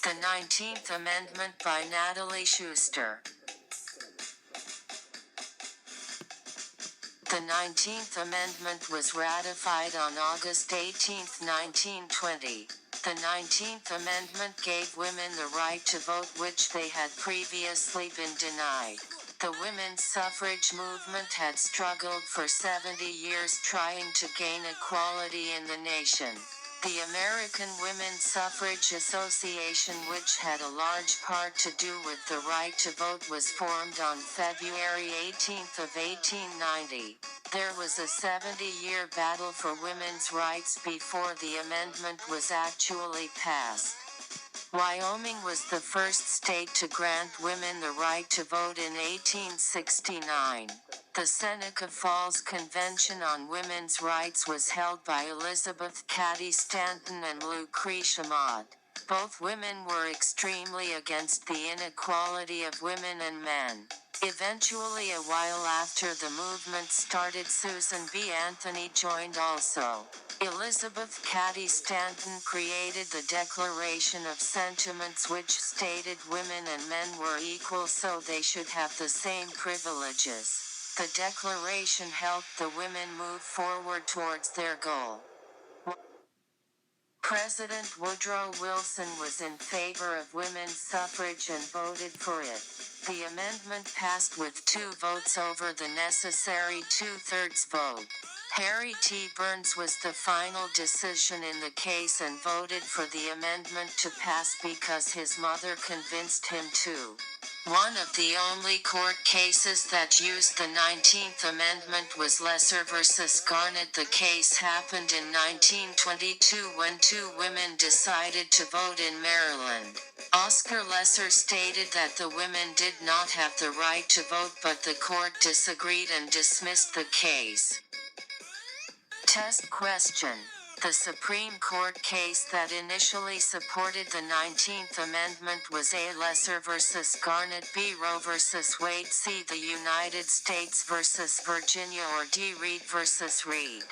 The 19th Amendment by Natalie Schuster. The 19th Amendment was ratified on August 18, 1920. The 19th Amendment gave women the right to vote, which they had previously been denied. The women's suffrage movement had struggled for 70 years trying to gain equality in the nation. The American Women's Suffrage Association, which had a large part to do with the right to vote, was formed on February 18 of 1890. There was a 70-year battle for women's rights before the amendment was actually passed. Wyoming was the first state to grant women the right to vote in 1869. The Seneca Falls Convention on Women's Rights was held by Elizabeth Cady Stanton and Lucretia Mott. Both women were extremely against the inequality of women and men. Eventually, a while after the movement started, Susan B. Anthony joined also. Elizabeth Cady Stanton created the Declaration of Sentiments, which stated women and men were equal, so they should have the same privileges. The Declaration helped the women move forward towards their goal. President Woodrow Wilson was in favor of women's suffrage and voted for it. The amendment passed with 2 votes over the necessary 2/3 vote. Harry T. Burns was the final decision in the case and voted for the amendment to pass because his mother convinced him to. One of the only court cases that used the 19th Amendment was Lesser v. Garnett. The case happened in 1922 when 2 women decided to vote in Maryland. Oscar Lesser stated that the women did not have the right to vote, but the court disagreed and dismissed the case. Test question. The Supreme Court case that initially supported the 19th Amendment was A. Lesser v. Garnett, B. Roe v. Wade, C. The United States v. Virginia, or D. Reed v. Reed.